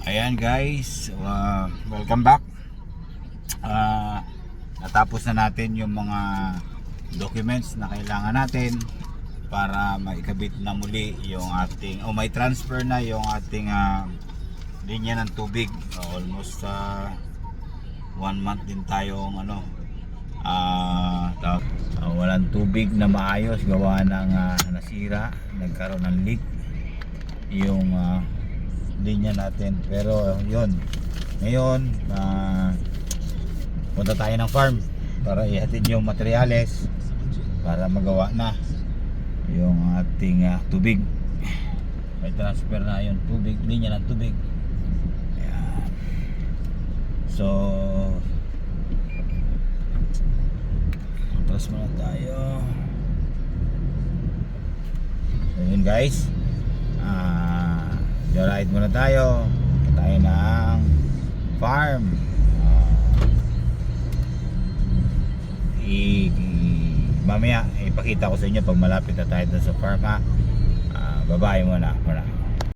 Ayan guys, welcome back. Natapos na natin yung mga documents na kailangan natin para maikabit na muli yung ating, may transfer na yung ating linya ng tubig. Almost 1 month din tayong walang tubig na maayos, gawa ng nasira, nagkaroon ng leak yung linya natin. Pero yun, ngayon punta tayo ng farm para ihatid yung materyales para magawa na yung ating tubig. May transfer na yung tubig, linya ng tubig. Ayan. So atras muna tayo. So yun guys, ride muna tayo ng farm. Mamaya ipakita ko sa inyo pag malapit na tayo sa farm, bye-bye muna.